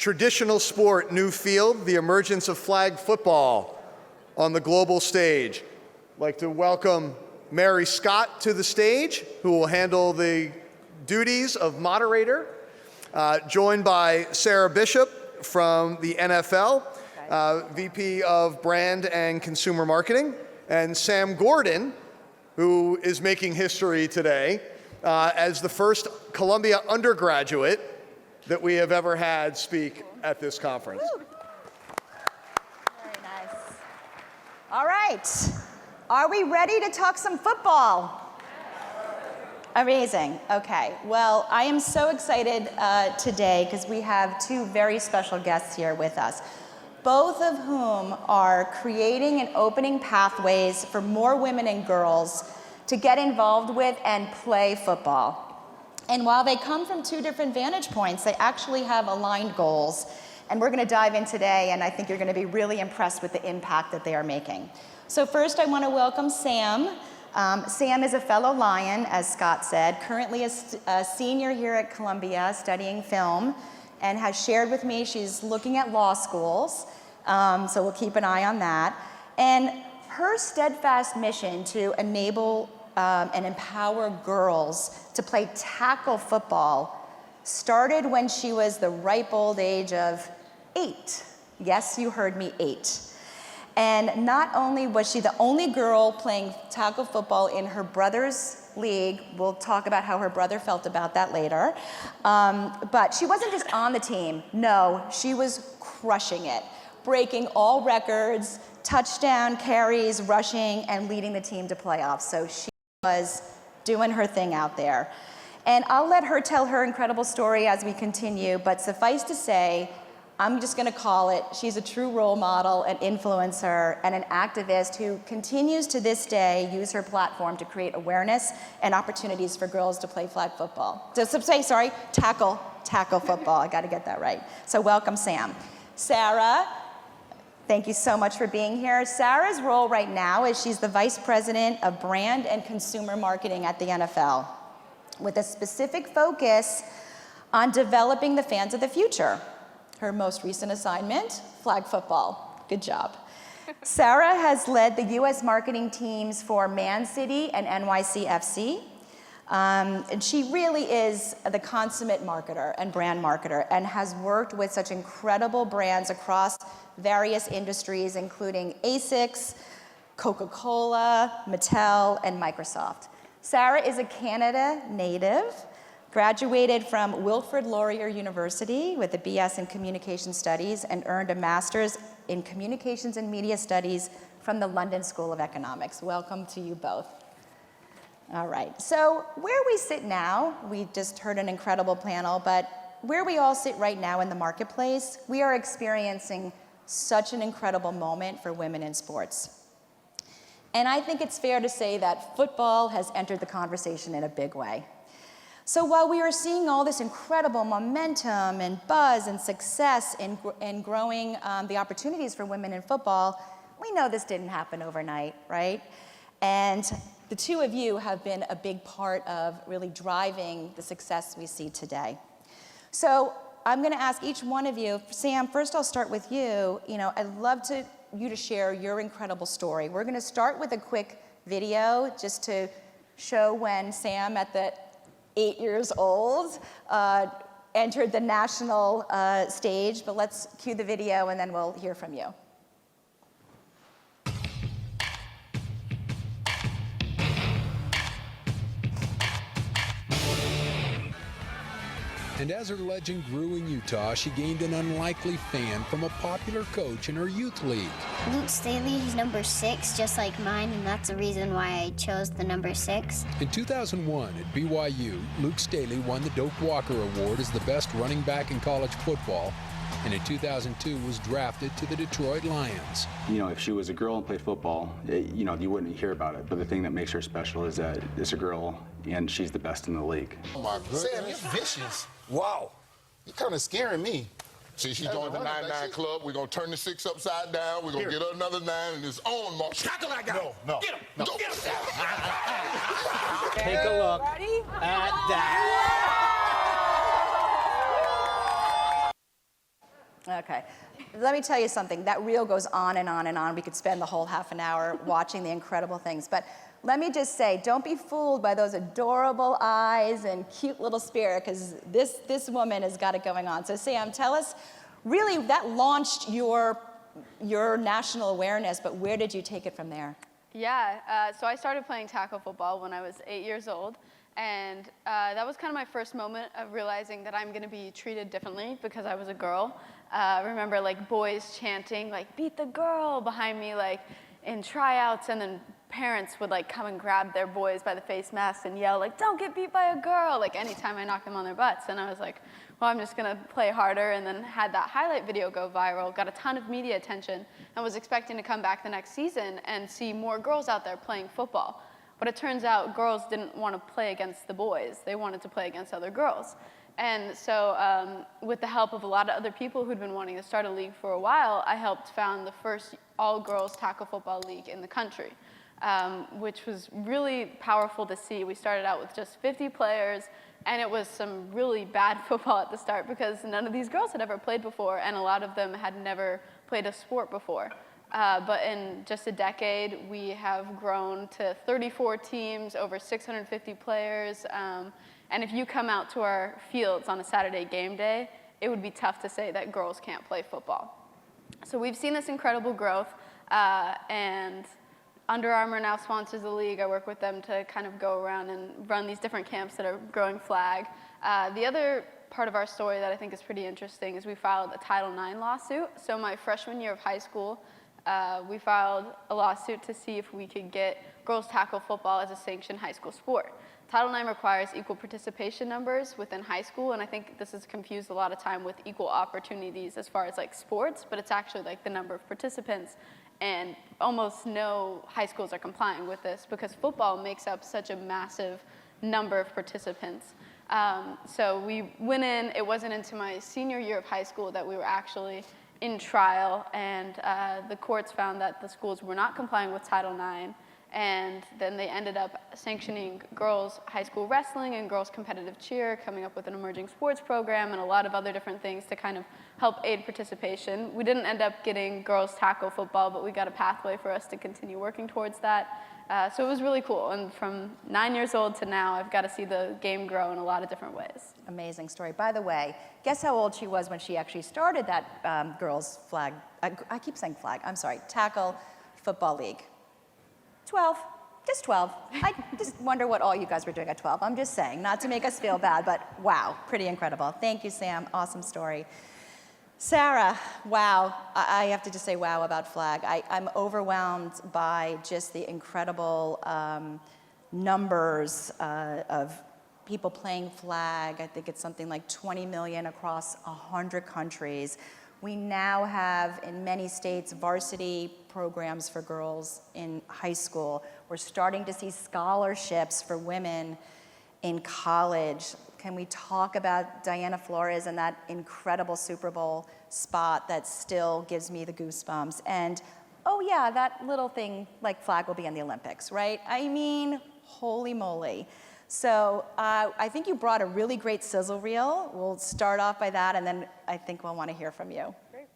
traditional sport, new field, the emergence of flag football on the global stage. I'd like to welcome Mary Scott to the stage, who will handle the duties of moderator, joined by Sarah Bishop from the NFL, VP of Brand and Consumer Marketing, and Sam Gordon, who is making history today as the first Columbia undergraduate that we have ever had speak at this conference. Woo. Very nice. All right, are we ready to talk some football? Amazing, okay. Well, I am so excited today because we have two very special guests here with us, both of whom are creating and opening pathways for more women and girls to get involved with and play football. And while they come from two different vantage points, they actually have aligned goals. And we're going to dive in today, and I think you're going to be really impressed with the impact that they are making. So first, I want to welcome Sam. Sam is a fellow Lion, as Scott said, currently a senior here at Columbia studying film, and has shared with me she's looking at law schools, so we'll keep an eye on that. And her steadfast mission to enable and empower girls to play tackle football started when she was the ripe old age of 8. Yes, you heard me, 8. And not only was she the only girl playing tackle football in her brother's league, we'll talk about how her brother felt about that later, but she wasn't just on the team. No, she was crushing it, breaking all records, touchdown, carries, rushing, and leading the team to playoffs. So she was doing her thing out there. And I'll let her tell her incredible story as we continue, but suffice to say, I'm just gonna call it, she's a true role model, an influencer, and an activist who continues to this day use her platform to create awareness and opportunities for girls to play flag football. Tackle football, I gotta get that right. So welcome, Sam. Sarah, thank you so much for being here. Sarah's role right now is she's the Vice President of Brand and Consumer Marketing at the NFL, with a specific focus on developing the fans of the future. Her most recent assignment, flag football. Good job. Sarah has led the US marketing teams for Man City and NYCFC. And she really is the consummate marketer and brand marketer, and has worked with such incredible brands across various industries, including ASICS, Coca-Cola, Mattel, and Microsoft. Sarah is a Canada native, graduated from Wilfrid Laurier University with a BS in Communication Studies, and earned a master's in Communications and Media Studies from the London School of Economics. Welcome to you both. All right, so where we sit now, we just heard an incredible panel, but where we all sit right now in the marketplace, we are experiencing such an incredible moment for women in sports. And I think it's fair to say that football has entered the conversation in a big way. So while we are seeing all this incredible momentum and buzz and success in growing the opportunities for women in football, we know this didn't happen overnight, right? And the two of you have been a big part of really driving the success we see today. So I'm gonna ask each one of you, Sam, first I'll start with you. I'd love you to share your incredible story. We're gonna start with a quick video just to show when Sam, at the 8 years old, entered the national stage, but let's cue the video and then we'll hear from you. And as her legend grew in Utah, she gained an unlikely fan from a popular coach in her youth league. Luke Staley, he's number 6, just like mine, and that's the reason why I chose the number 6. In 2001 at BYU, Luke Staley won the Doak Walker Award as the best running back in college football, and in 2002 was drafted to the Detroit Lions. If she was a girl and played football, you wouldn't hear about it. But the thing that makes her special is that it's a girl, and she's the best in the league. Oh my goodness. Sam, you're vicious. Wow. You're kind of scaring me. See, she joined the 9-9 club. We're going to turn the 6 upside down. We're going to get her another 9 and it's on, Mark. Tackle that guy. No. Get him. No. Go. Get him. Take a look at that. Okay. Let me tell you something. That reel goes on and on and on. We could spend the whole half an hour watching the incredible things. But let me just say, don't be fooled by those adorable eyes and cute little spirit, because this woman has got it going on. So Sam, tell us, really, that launched your national awareness, but where did you take it from there? Yeah, so I started playing tackle football when I was 8 years old. And that was kind of my first moment of realizing that I'm going to be treated differently because I was a girl. I remember like boys chanting like "beat the girl" behind me, like in tryouts, and then parents would like come and grab their boys by the face mask and yell like "don't get beat by a girl," like anytime I knocked them on their butts. And I was like, well, I'm just going to play harder, and then had that highlight video go viral, got a ton of media attention, and was expecting to come back the next season and see more girls out there playing football. But it turns out girls didn't want to play against the boys. They wanted to play against other girls. And so with the help of a lot of other people who'd been wanting to start a league for a while, I helped found the first all-girls tackle football league in the country, which was really powerful to see. We started out with just 50 players, and it was some really bad football at the start because none of these girls had ever played before, and a lot of them had never played a sport before. But in just a decade, we have grown to 34 teams, over 650 players. And if you come out to our fields on a Saturday game day, it would be tough to say that girls can't play football. So we've seen this incredible growth. And Under Armour now sponsors the league. I work with them to kind of go around and run these different camps that are growing flag. The other part of our story that I think is pretty interesting is we filed a Title IX lawsuit. So my freshman year of high school, we filed a lawsuit to see if we could get girls tackle football as a sanctioned high school sport. Title IX requires equal participation numbers within high school, and I think this is confused a lot of time with equal opportunities as far as like sports, but it's actually like the number of participants, and almost no high schools are complying with this because football makes up such a massive number of participants. So we went in. It wasn't until my senior year of high school that we were actually in trial, and the courts found that the schools were not complying with Title IX, and then they ended up sanctioning girls high school wrestling and girls competitive cheer, coming up with an emerging sports program and a lot of other different things to kind of help aid participation. We didn't end up getting girls tackle football, but we got a pathway for us to continue working towards that. So it was really cool, and from 9 years old to now, I've got to see the game grow in a lot of different ways. Amazing story. By the way, guess how old she was when she actually started that girls flag, I keep saying flag, I'm sorry, tackle football league? 12, just 12. I just wonder what all you guys were doing at 12. I'm just saying, not to make us feel bad, but wow, pretty incredible. Thank you, Sam, awesome story. Sarah, wow, I have to just say wow about flag. I'm overwhelmed by just the incredible numbers of people playing flag. I think it's something like 20 million across 100 countries. We now have, in many states, varsity programs for girls in high school. We're starting to see scholarships for women in college. Can we talk about Diana Flores and that incredible Super Bowl spot that still gives me the goosebumps? And, oh yeah, that little thing like flag will be in the Olympics, right? I mean, holy moly. So I think you brought a really great sizzle reel. We'll start off by that, and then I think we'll want to hear from you. Great.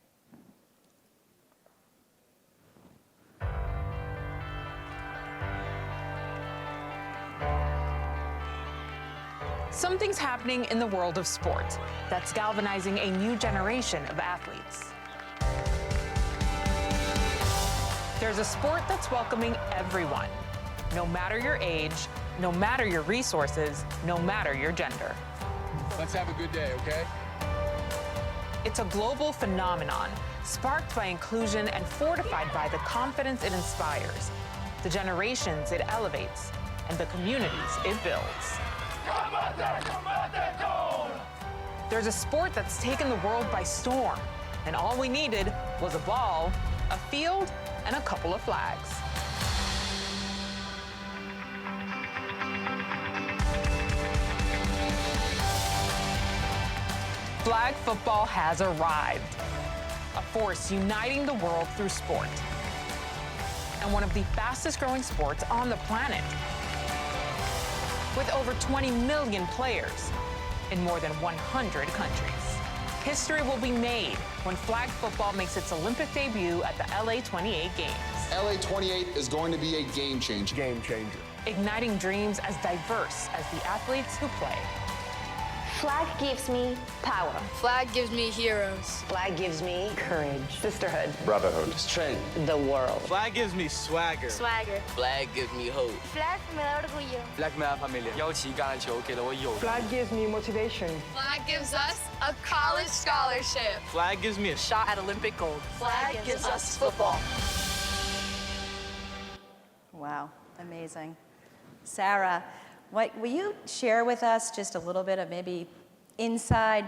Something's happening in the world of sport that's galvanizing a new generation of athletes. There's a sport that's welcoming everyone, no matter your age, no matter your resources, no matter your gender. Let's have a good day, okay? It's a global phenomenon, sparked by inclusion and fortified by the confidence it inspires, the generations it elevates, and the communities it builds. There's a sport that's taken the world by storm, and all we needed was a ball, a field, and a couple of flags. Flag football has arrived, a force uniting the world through sport, and one of the fastest growing sports on the planet. With over 20 million players in more than 100 countries. History will be made when flag football makes its Olympic debut at the LA 28 Games. LA 28 is going to be a game changer. Game changer. Igniting dreams as diverse as the athletes who play. Flag gives me power. Flag gives me heroes. Flag gives me courage. Sisterhood. Brotherhood. Strength. The world. Flag gives me swagger. Swagger. Flag gives me hope. Flag me da orgullo. Flag me da familia. 邀请橄榄球给了我勇气。 Flag gives me motivation. Flag gives us a college scholarship. Flag gives me a shot at Olympic gold. Flag gives us football. Wow, amazing. Sarah, will you share with us just a little bit of maybe inside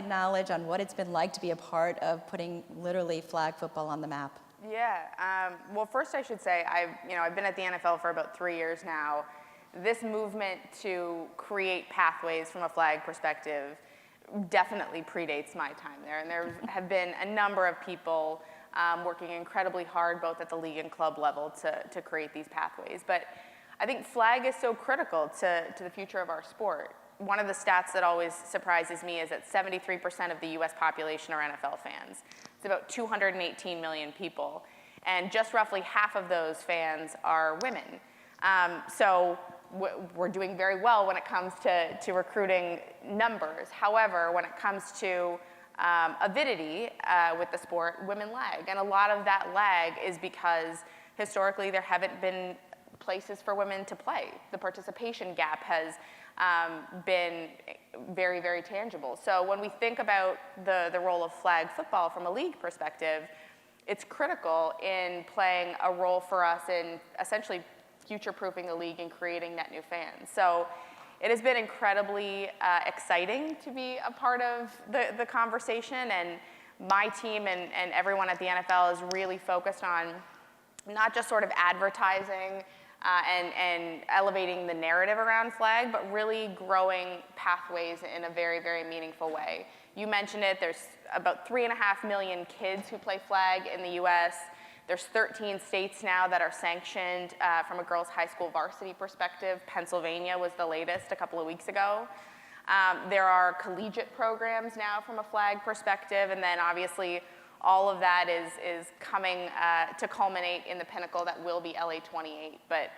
knowledge on what it's been like to be a part of putting literally flag football on the map? Yeah. Well, first I should say I've been at the NFL for about 3 years now. This movement to create pathways from a flag perspective definitely predates my time there, and there have been a number of people working incredibly hard both at the league and club level to create these pathways. But I think flag is so critical to the future of our sport. One of the stats that always surprises me is that 73% of the US population are NFL fans. It's about 218 million people, and just roughly half of those fans are women. So we're doing very well when it comes to recruiting numbers. However, when it comes to avidity with the sport, women lag. And a lot of that lag is because historically there haven't been places for women to play. The participation gap has been very, very tangible. So when we think about the role of flag football from a league perspective, it's critical in playing a role for us in essentially future-proofing the league and creating net new fans. So it has been incredibly exciting to be a part of the conversation, and my team and everyone at the NFL is really focused on not just sort of advertising and elevating the narrative around flag, but really growing pathways in a very, very meaningful way. You mentioned it, there's about 3.5 million kids who play flag in the US. There's 13 states now that are sanctioned from a girls' high school varsity perspective. Pennsylvania was the latest a couple of weeks ago. There are collegiate programs now from a flag perspective, and then obviously all of that is coming to culminate in the pinnacle that will be LA 28. But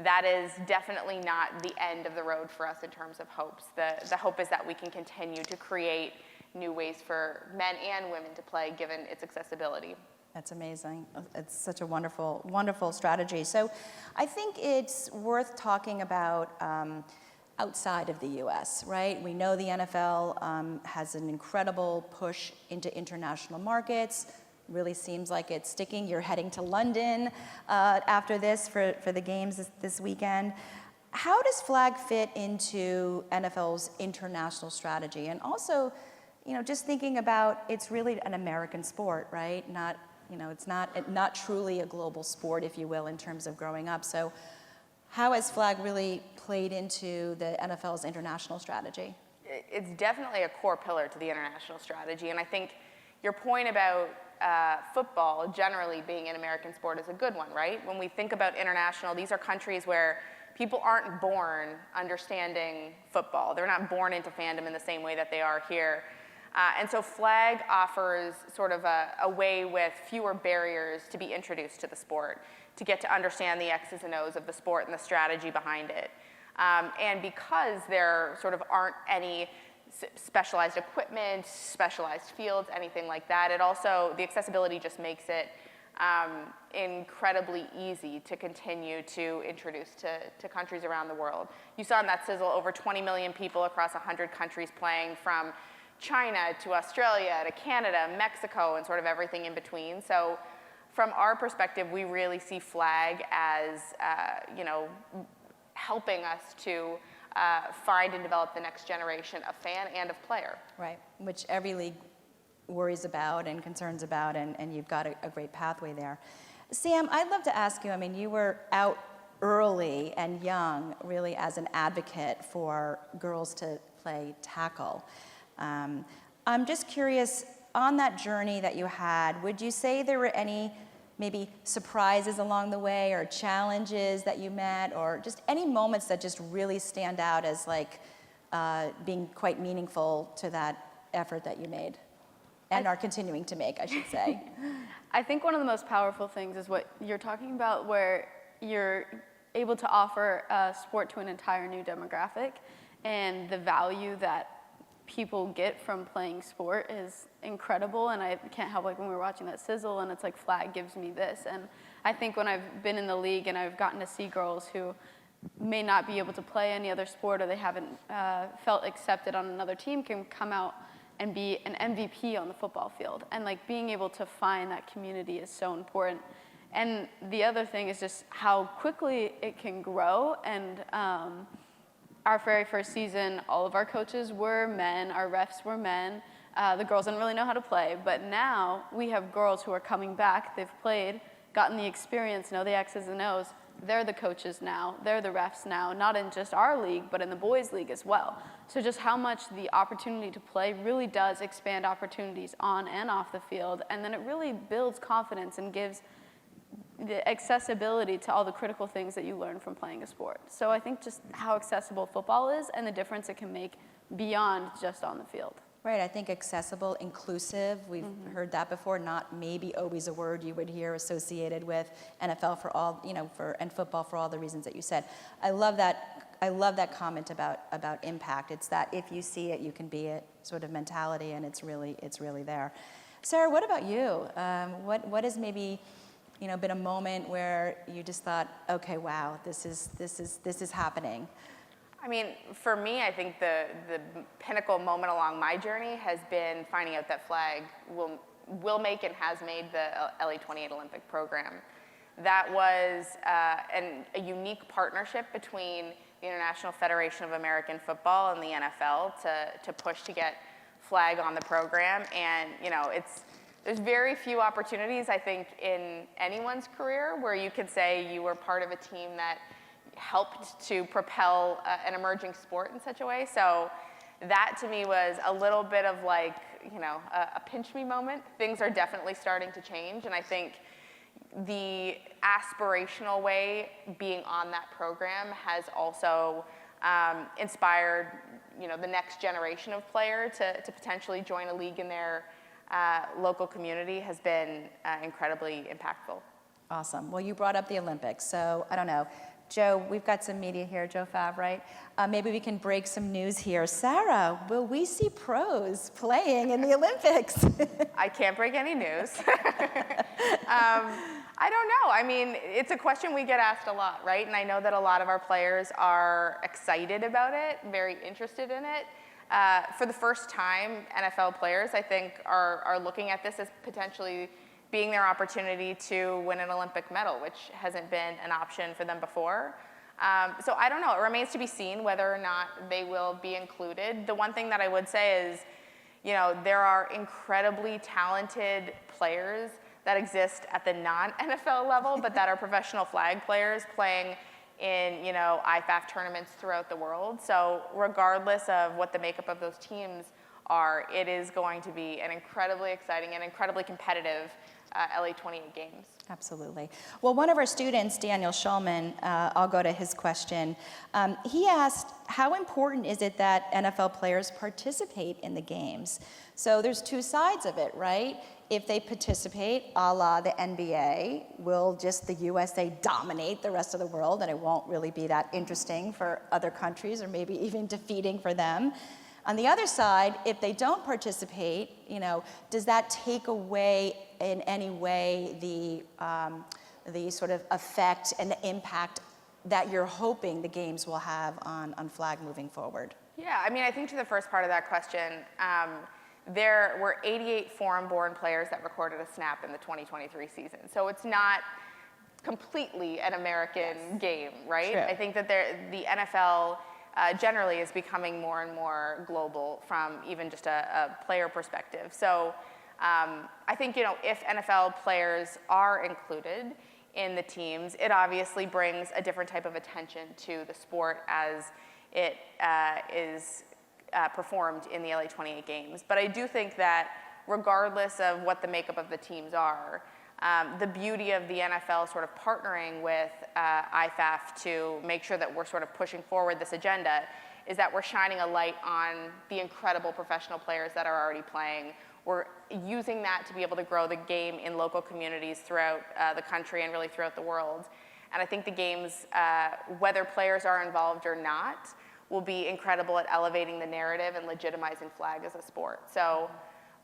that is definitely not the end of the road for us in terms of hopes. The hope is that we can continue to create new ways for men and women to play given its accessibility. That's amazing. It's such a wonderful, wonderful strategy. So I think it's worth talking about outside of the US, right? We know the NFL has an incredible push into international markets. Really seems like it's sticking. You're heading to London after this for the games this weekend. How does flag fit into NFL's international strategy? And also, just thinking about it's really an American sport, right? It's not truly a global sport, if you will, in terms of growing up. So how has flag really played into the NFL's international strategy? It's definitely a core pillar to the international strategy. And I think your point about football generally being an American sport is a good one, right? When we think about international, these are countries where people aren't born understanding football. They're not born into fandom in the same way that they are here. And so flag offers sort of a way with fewer barriers to be introduced to the sport, to get to understand the X's and O's of the sport and the strategy behind it. And because there sort of aren't any specialized equipment, specialized fields, anything like that, the accessibility just makes it incredibly easy to continue to introduce to countries around the world. You saw in that sizzle over 20 million people across 100 countries playing, from China to Australia to Canada, Mexico, and sort of everything in between. So from our perspective, we really see flag as helping us to find and develop the next generation of fan and of player. Right, which every league worries about and concerns about, and you've got a great pathway there. Sam, I'd love to ask you, you were out early and young, really, as an advocate for girls to play tackle. I'm just curious, on that journey that you had, would you say there were any maybe surprises along the way, or challenges that you met, or just any moments that just really stand out as being quite meaningful to that effort that you made and are continuing to make, I should say. I think one of the most powerful things is what you're talking about, where you're able to offer a sport to an entire new demographic, and the value that people get from playing sport is incredible. And I can't help, like when we were watching that sizzle and it's like flag gives me this. And I think when I've been in the league and I've gotten to see girls who may not be able to play any other sport, or they haven't felt accepted on another team, can come out and be an MVP on the football field. And like being able to find that community is so important. And the other thing is just how quickly it can grow. And our very first season, all of our coaches were men, our refs were men. The girls didn't really know how to play, but now we have girls who are coming back. They've played, gotten the experience, know the X's and O's. They're the coaches now, they're the refs now, not in just our league, but in the boys' league as well. So just how much the opportunity to play really does expand opportunities on and off the field, and then it really builds confidence and gives the accessibility to all the critical things that you learn from playing a sport. So I think just how accessible football is and the difference it can make beyond just on the field. Right, I think accessible, inclusive, we've heard that before, not maybe always a word you would hear associated with NFL for all, and football for all the reasons that you said. I love that comment about impact. It's that if you see it, you can be it sort of mentality, and it's really there. Sarah, what about you? What has maybe been a moment where you just thought, okay, wow, this is happening? I mean, for me, I think the pinnacle moment along my journey has been finding out that flag will make and has made the LA28 Olympic program. That was a unique partnership between the International Federation of American Football and the NFL to push to get flag on the program. And there's very few opportunities, I think, in anyone's career where you could say you were part of a team that helped to propel an emerging sport in such a way. So that to me was a little bit of like, a pinch me moment. Things are definitely starting to change, and I think the aspirational way being on that program has also inspired, the next generation of player to potentially join a league in their local community has been incredibly impactful. Awesome. Well, you brought up the Olympics, so I don't know. Joe, we've got some media here, Joe Fav, right? Maybe we can break some news here. Sarah, will we see pros playing in the Olympics? I can't break any news. I don't know. I mean, it's a question we get asked a lot, right? And I know that a lot of our players are excited about it, very interested in it. For the first time, NFL players, I think, are looking at this as potentially being their opportunity to win an Olympic medal, which hasn't been an option for them before. So I don't know. It remains to be seen whether or not they will be included. The one thing that I would say is, there are incredibly talented players that exist at the non-NFL level, but that are professional flag players playing in, IFAF tournaments throughout the world. So regardless of what the makeup of those teams are, it is going to be an incredibly exciting and incredibly competitive LA28 games. Absolutely. Well, one of our students, Daniel Schulman, I'll go to his question. He asked, how important is it that NFL players participate in the games? So there's two sides of it, right? If they participate, a la the NBA, will just the USA dominate the rest of the world, and it won't really be that interesting for other countries, or maybe even defeating for them. On the other side, if they don't participate, does that take away in any way the sort of effect and the impact that you're hoping the games will have on flag moving forward? Yeah, I mean, I think to the first part of that question, there were 88 foreign-born players that recorded a snap in the 2023 season. So it's not completely an American game, right? True. I think that the NFL generally is becoming more and more global from even just a player perspective. So I think, if NFL players are included in the teams, it obviously brings a different type of attention to the sport as it is performed in the LA28 games. But I do think that regardless of what the makeup of the teams are, the beauty of the NFL sort of partnering with IFAF to make sure that we're sort of pushing forward this agenda is that we're shining a light on the incredible professional players that are already playing. We're using that to be able to grow the game in local communities throughout the country and really throughout the world. And I think the games, whether players are involved or not, will be incredible at elevating the narrative and legitimizing flag as a sport. So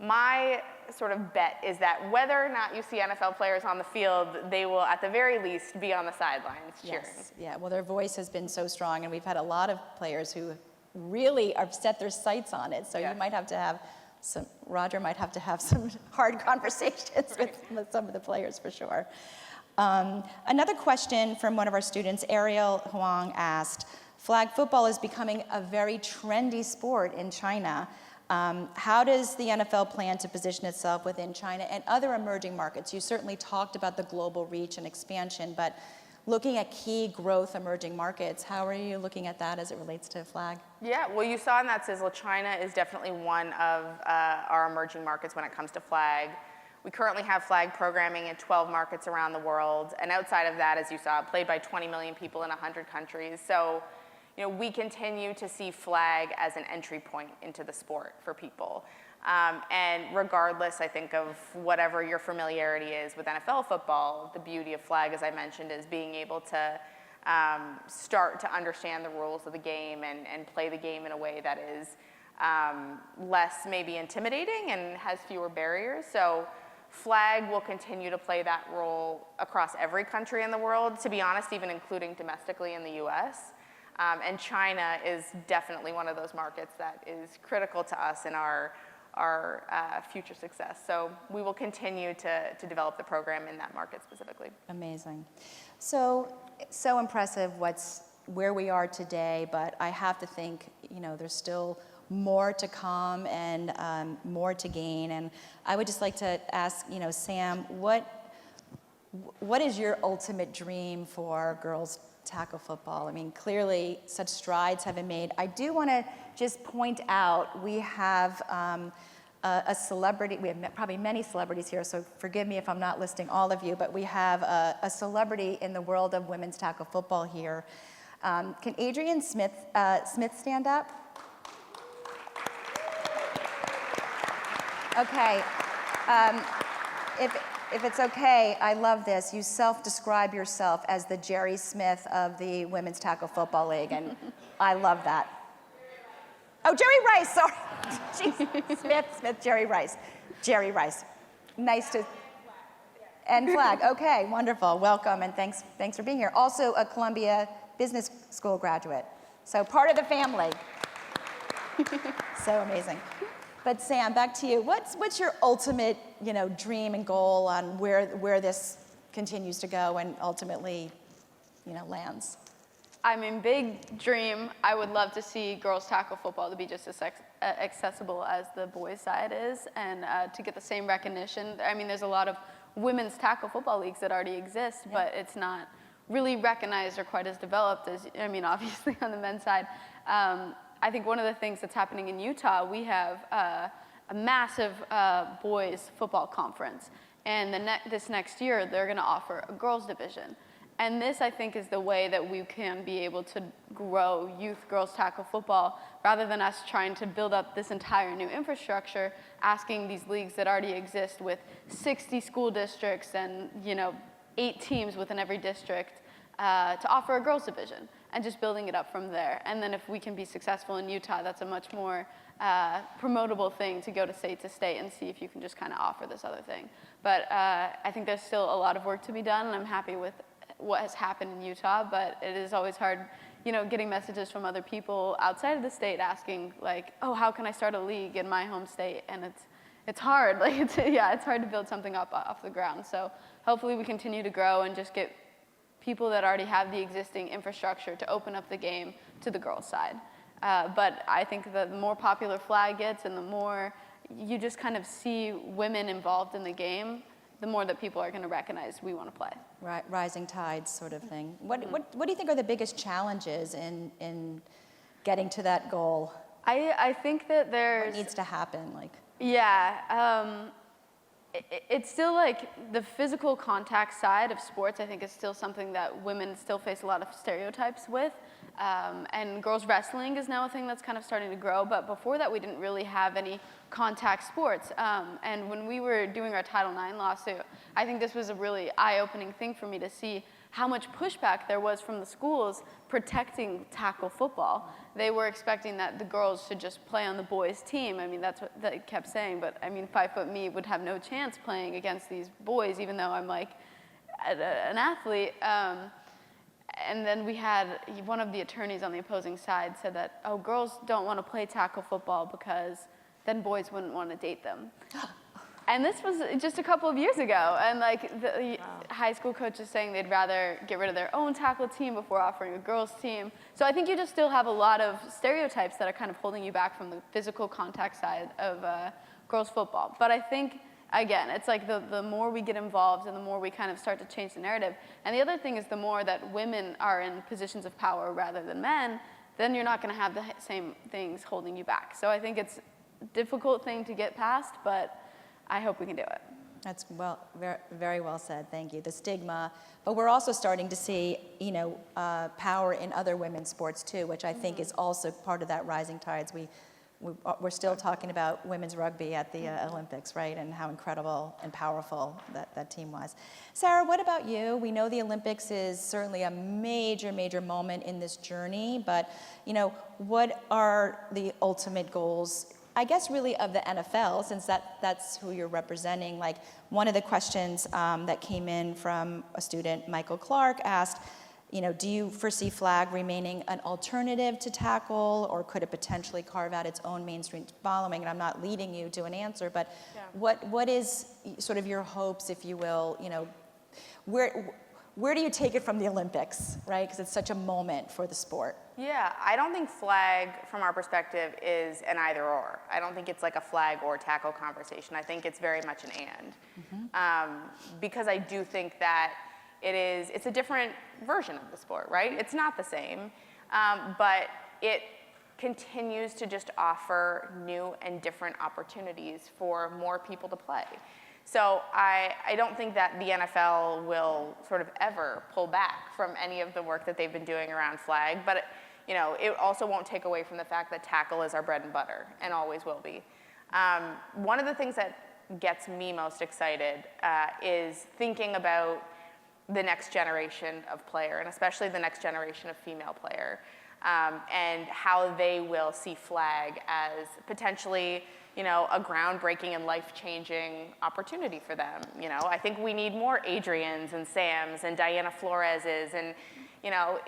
my sort of bet is that whether or not you see NFL players on the field, they will at the very least be on the sidelines cheering. Yes, yeah, well, their voice has been so strong, and we've had a lot of players who really have set their sights on it. So you might have to have some, Roger might have to have some hard conversations with some of the players for sure. Another question from one of our students, Ariel Huang, asked, flag football is becoming a very trendy sport in China. How does the NFL plan to position itself within China and other emerging markets? You certainly talked about the global reach and expansion, but looking at key growth emerging markets, how are you looking at that as it relates to flag? Yeah, well, you saw in that sizzle, China is definitely one of our emerging markets when it comes to flag. We currently have flag programming in 12 markets around the world, and outside of that, as you saw, played by 20 million people in 100 countries. So, you know, we continue to see flag as an entry point into the sport for people. And regardless, I think, of whatever your familiarity is with NFL football, the beauty of flag, as I mentioned, is being able to start to understand the rules of the game and play the game in a way that is less maybe intimidating and has fewer barriers. So flag will continue to play that role across every country in the world, to be honest, even including domestically in the US. And China is definitely one of those markets that is critical to us in our future success. So we will continue to develop the program in that market specifically. Amazing. So impressive where we are today, but I have to think, you know, there's still more to come and more to gain. And I would just like to ask, you know, Sam, what is your ultimate dream for girls tackle football? I mean, clearly such strides have been made. I do want to just point out, we have a celebrity, we have probably many celebrities here, so forgive me if I'm not listing all of you, but we have a celebrity in the world of women's tackle football here. Can Adrian Smith stand up? Okay. If it's okay, I love this. You self-describe yourself as the Jerry Smith of the Women's Tackle Football League, and I love that. Oh, Jerry Rice, sorry. Jeez. Smith, Jerry Rice. Jerry Rice. Nice to, and flag, okay, wonderful, welcome, and thanks for being here. Also a Columbia Business School graduate, so part of the family. So amazing. But Sam, back to you. What's your ultimate, you know, dream and goal on where this continues to go and ultimately, you know, lands? I mean, big dream. I would love to see girls tackle football to be just as accessible as the boys' side is, and to get the same recognition. I mean, there's a lot of women's tackle football leagues that already exist, but it's not really recognized or quite as developed as, I mean, obviously on the men's side. I think one of the things that's happening in Utah, we have a massive boys football conference, and this next year they're going to offer a girls division. And this, I think, is the way that we can be able to grow youth girls tackle football, rather than us trying to build up this entire new infrastructure, asking these leagues that already exist with 60 school districts and, you know, 8 teams within every district to offer a girls division, and just building it up from there. And then if we can be successful in Utah, that's a much more promotable thing to go to state and see if you can just kind of offer this other thing. But I think there's still a lot of work to be done, and I'm happy with what has happened in Utah, but it is always hard, you know, getting messages from other people outside of the state asking, like, oh, how can I start a league in my home state? And it's hard, like, it's hard to build something up off the ground. So hopefully we continue to grow and just get people that already have the existing infrastructure to open up the game to the girls' side. But I think that the more popular flag gets and the more you just kind of see women involved in the game, the more that people are going to recognize we want to play. Right, rising tides sort of thing. What do you think are the biggest challenges in getting to that goal? I think that there's... What needs to happen? Like? Yeah. it's still like the physical contact side of sports, I think, is still something that women still face a lot of stereotypes with. And girls wrestling is now a thing that's kind of starting to grow, but before that we didn't really have any contact sports. And when we were doing our Title IX lawsuit, I think this was a really eye-opening thing for me to see how much pushback there was from the schools protecting tackle football. They were expecting that the girls should just play on the boys' team. I mean, that's what they kept saying, but I mean, 5-foot me would have no chance playing against these boys, even though I'm like an athlete. And then we had one of the attorneys on the opposing side said that, oh, girls don't want to play tackle football because then boys wouldn't want to date them. And this was just a couple of years ago, and like the high school coaches saying they'd rather get rid of their own tackle team before offering a girls team. So I think you just still have a lot of stereotypes that are kind of holding you back from the physical contact side of girls football. But I think, again, it's like the more we get involved and the more we kind of start to change the narrative. And the other thing is the more that women are in positions of power rather than men, then you're not going to have the same things holding you back. So I think it's a difficult thing to get past, but I hope we can do it. That's very, very well said. Thank you. The stigma, but we're also starting to see, power in other women's sports too, which I think is also part of that rising tides. We're still talking about women's rugby at the Olympics, right? And how incredible and powerful that team was. Sarah, what about you? We know the Olympics is certainly a major, major moment in this journey, but what are the ultimate goals, I guess, really of the NFL, since that's who you're representing? Like, one of the questions that came in from a student, Michael Clark, asked, do you foresee flag remaining an alternative to tackle, or could it potentially carve out its own mainstream following? And I'm not leading you to an answer, but what is sort of your hopes, if you will, where do you take it from the Olympics, right? Because it's such a moment for the sport. Yeah, I don't think flag, from our perspective, is an either or. I don't think it's like a flag or tackle conversation. I think it's very much an and. Because I do think that it's a different version of the sport, right? It's not the same, but it continues to just offer new and different opportunities for more people to play. So I don't think that the NFL will sort of ever pull back from any of the work that they've been doing around flag, but it also won't take away from the fact that tackle is our bread and butter and always will be. One of the things that gets me most excited is thinking about the next generation of player, and especially the next generation of female player, and how they will see flag as potentially a groundbreaking and life-changing opportunity for them. I think we need more Adrians and Sams and Diana Floreses, and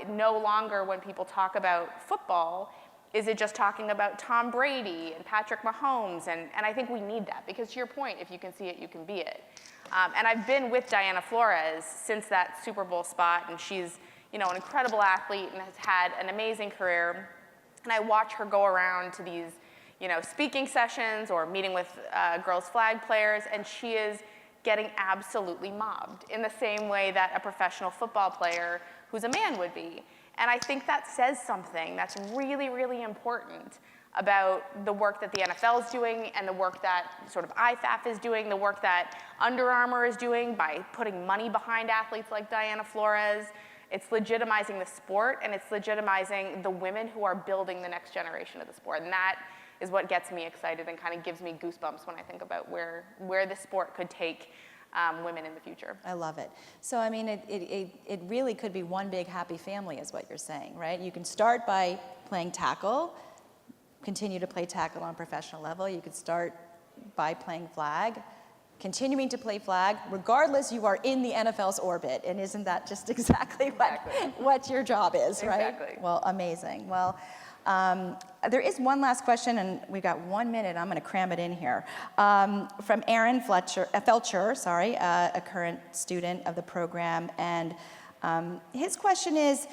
no longer when people talk about football is it just talking about Tom Brady and Patrick Mahomes, and I think we need that, because to your point, if you can see it, you can be it. And I've been with Diana Flores since that Super Bowl spot, and she's an incredible athlete and has had an amazing career, and I watch her go around to these speaking sessions or meeting with girls flag players, and she is getting absolutely mobbed in the same way that a professional football player who's a man would be. And I think that says something that's really, really important about the work that the NFL is doing and the work that sort of IFAF is doing, the work that Under Armour is doing by putting money behind athletes like Diana Flores. It's legitimizing the sport, and it's legitimizing the women who are building the next generation of the sport. And that is what gets me excited and kind of gives me goosebumps when I think about where the sport could take women in the future. I love it. So, I mean, it really could be one big happy family is what you're saying, right? You can start by playing tackle, continue to play tackle on a professional level. You could start by playing flag, continuing to play flag, regardless you are in the NFL's orbit. And isn't that just exactly what your job is, right? Exactly. Well, amazing. Well, there is one last question, and we've got 1 minute. I'm going to cram it in here. From Aaron Felcher, a current student of the program. And his question is,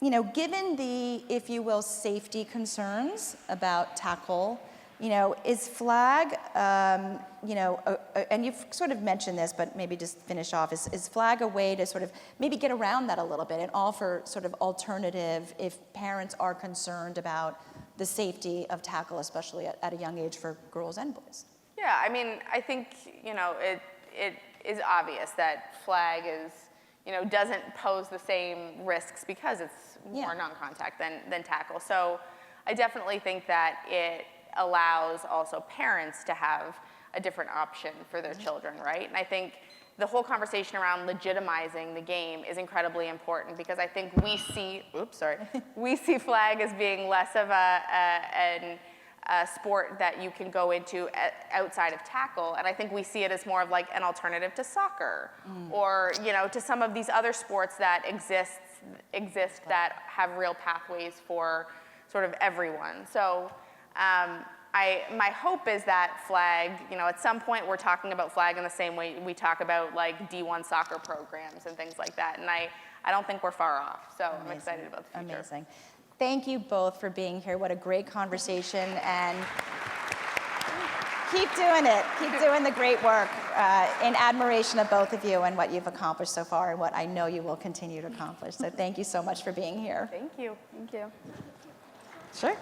given the, if you will, safety concerns about tackle, is flag, and you've sort of mentioned this, but maybe just finish off, is flag a way to sort of maybe get around that a little bit and offer sort of alternative if parents are concerned about the safety of tackle, especially at a young age for girls and boys? Yeah, I mean, I think, it is obvious that flag is, doesn't pose the same risks because it's more non-contact than tackle. So I definitely think that it allows also parents to have a different option for their children, right? And I think the whole conversation around legitimizing the game is incredibly important because I think we see, we see flag as being less of a sport that you can go into outside of tackle, and I think we see it as more of like an alternative to soccer or to some of these other sports that exist that have real pathways for sort of everyone. So my hope is that flag, at some point we're talking about flag in the same way we talk about like D1 soccer programs and things like that, and I don't think we're far off. So I'm excited about the future. Amazing. Thank you both for being here. What a great conversation, and keep doing it. Keep doing the great work in admiration of both of you and what you've accomplished so far and what I know you will continue to accomplish. So thank you so much for being here. Thank you. Thank you. Sure.